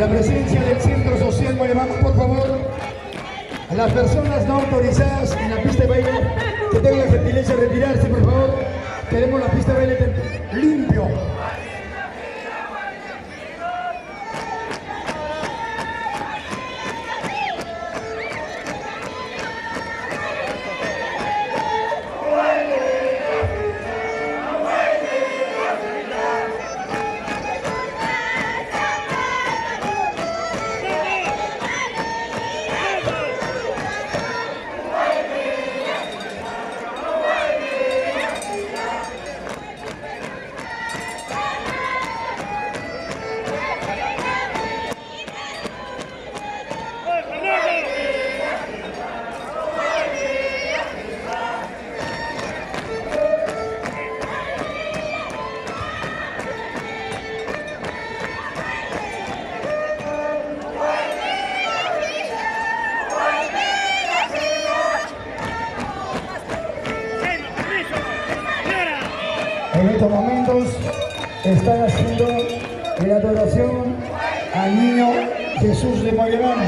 la presencia del Centro Social Moyobamba, por favor, a las personas no autorizadas en la pista de baile, que tengan la gentileza de retirarse, por favor. Queremos la pista de baile limpio. En estos momentos están haciendo la adoración al niño Jesús de Moyobamba.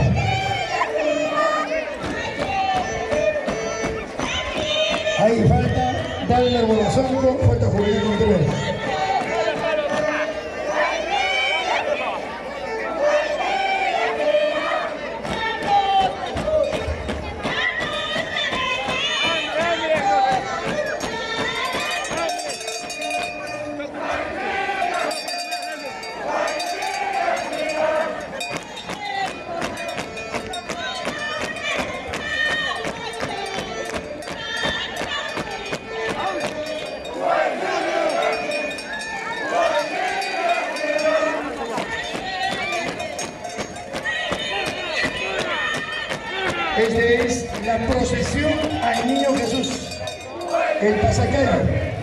Ahí falta darle el bolazongo, falta juvenil control. Esta es la procesión al Niño Jesús, el pasacalle,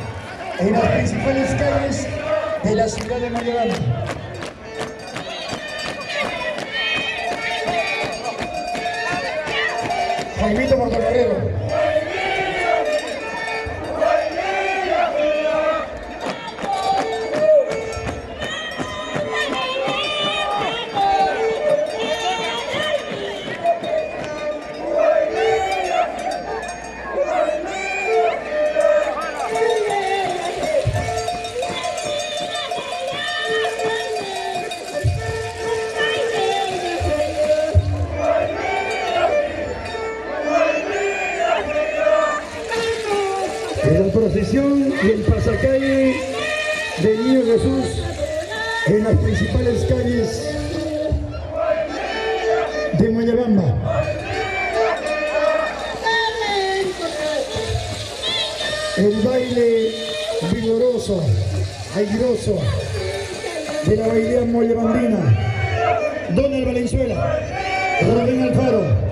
en las principales calles de la ciudad de Moyobamba. Jaimito Portocarrero. En la procesión y el pasacalle del Niño Jesús en las principales calles de Moyobamba. El baile vigoroso, airoso de la bailea moyobambina. Donald Valenzuela, Rubén Alfaro.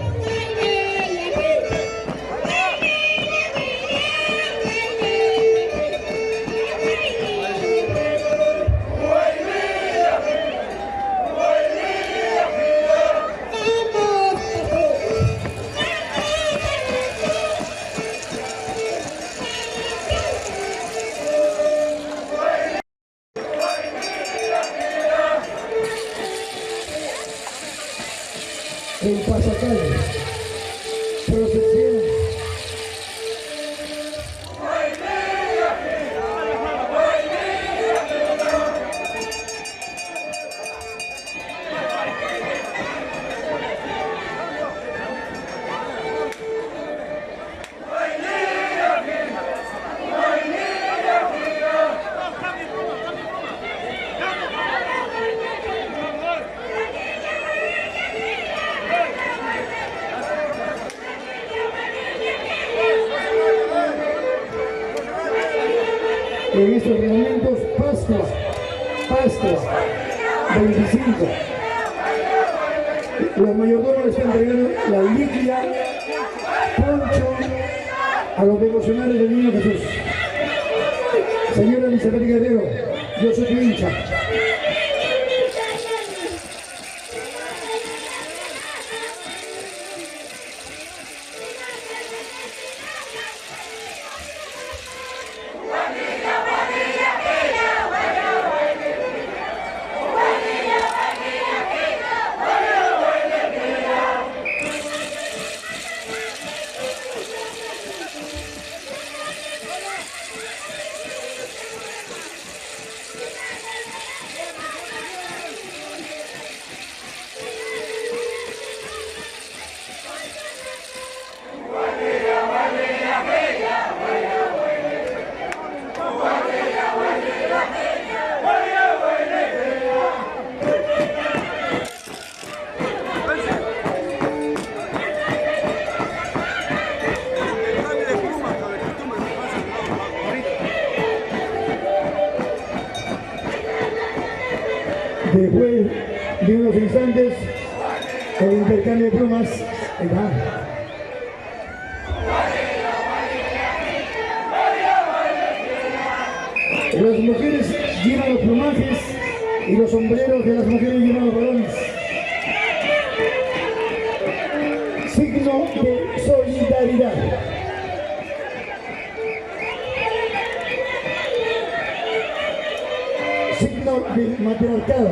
El pasacalle, procesión. En estos momentos, Pascua 25. Los mayordomos le están entregando la liquia, poncho a los devocionales del Niño Jesús. Señora Elizabeth Guerrero, yo soy tu hincha. Después de unos instantes, el intercambio de plumas. Ahí va. Las mujeres llevan los plumajes y los sombreros de las mujeres llevan los balones. Signo de solidaridad. Signo de matriarcado.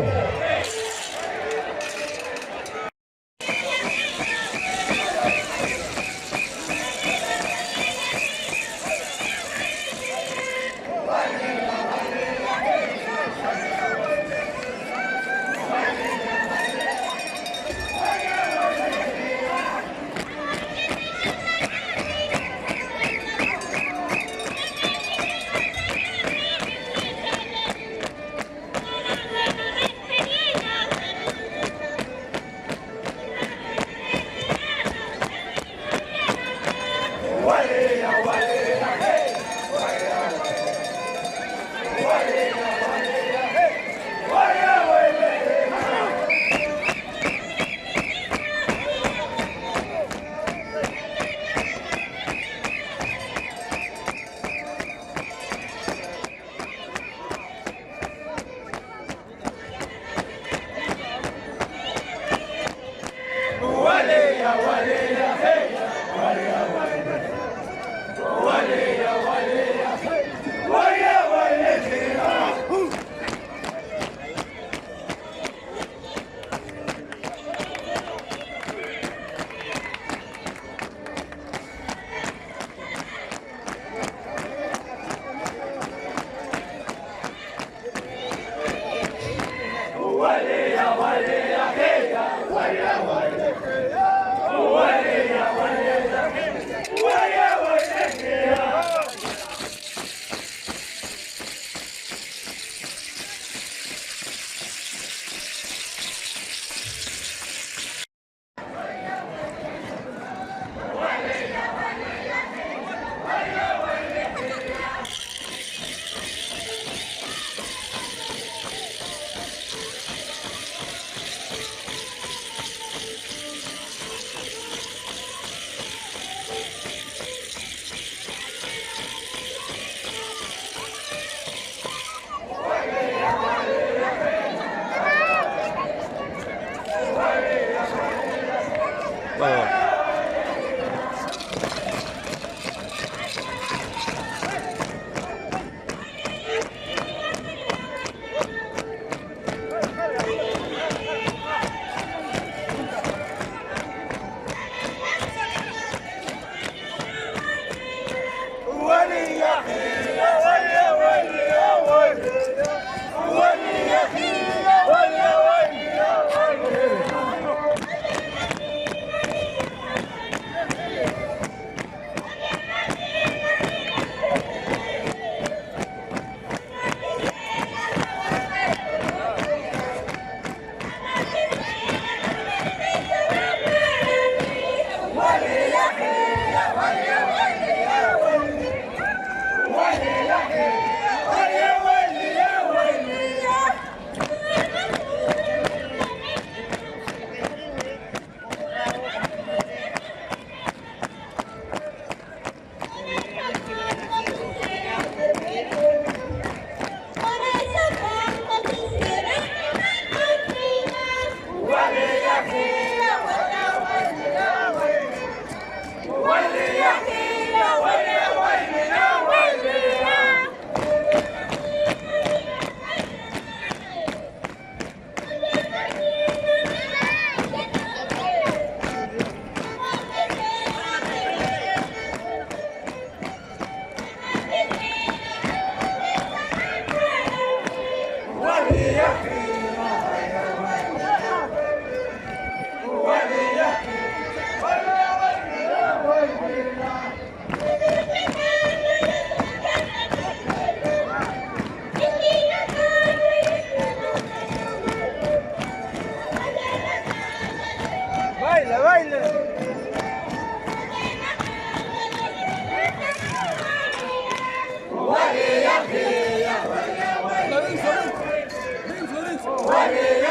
Vale.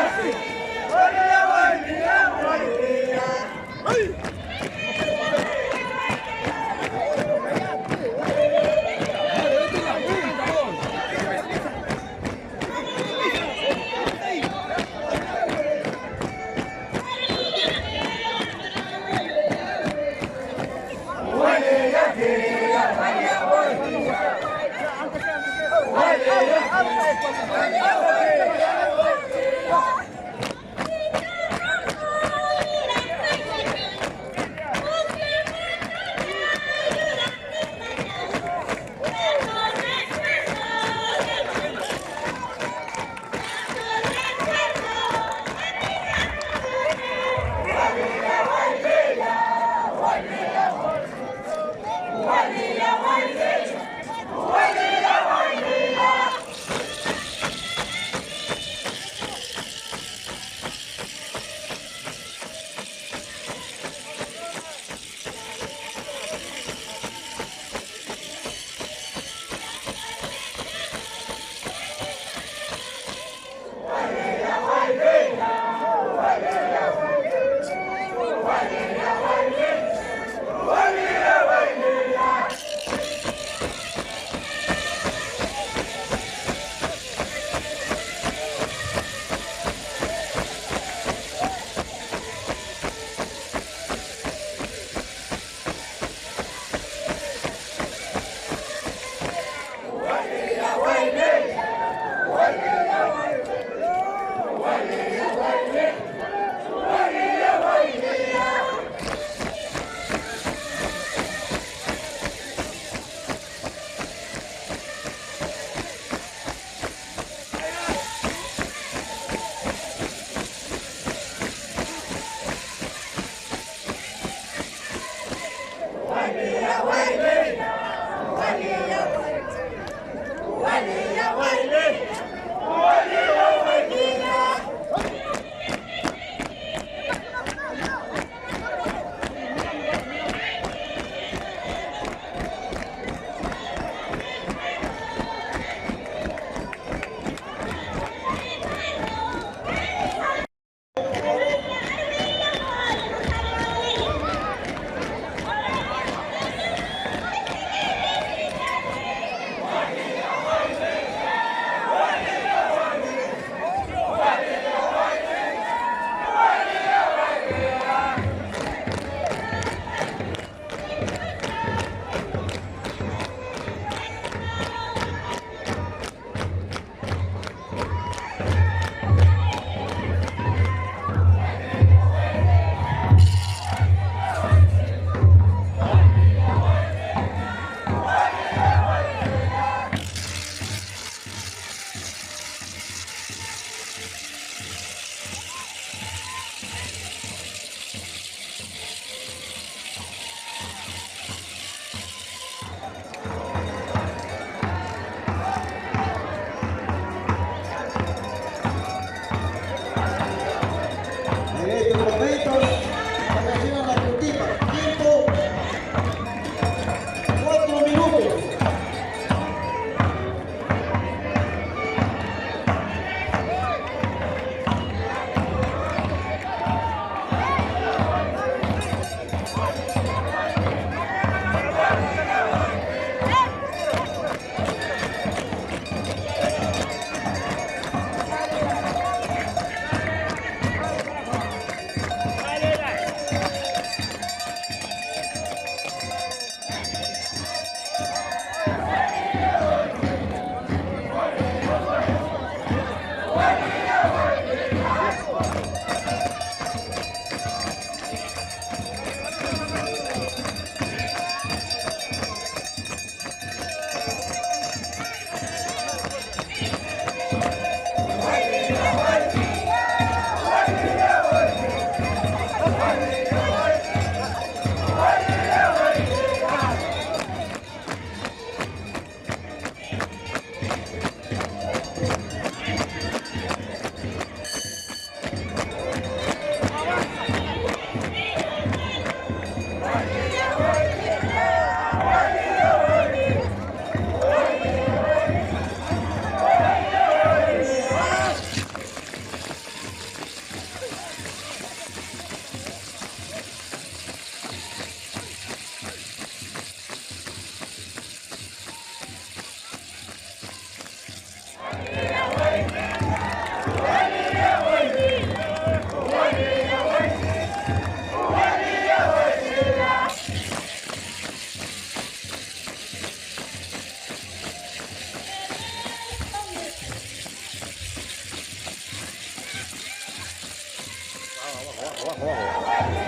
En estos momentos se reciban la puntita. Tiempo 4 minutos. Abajo, abajo, abajo.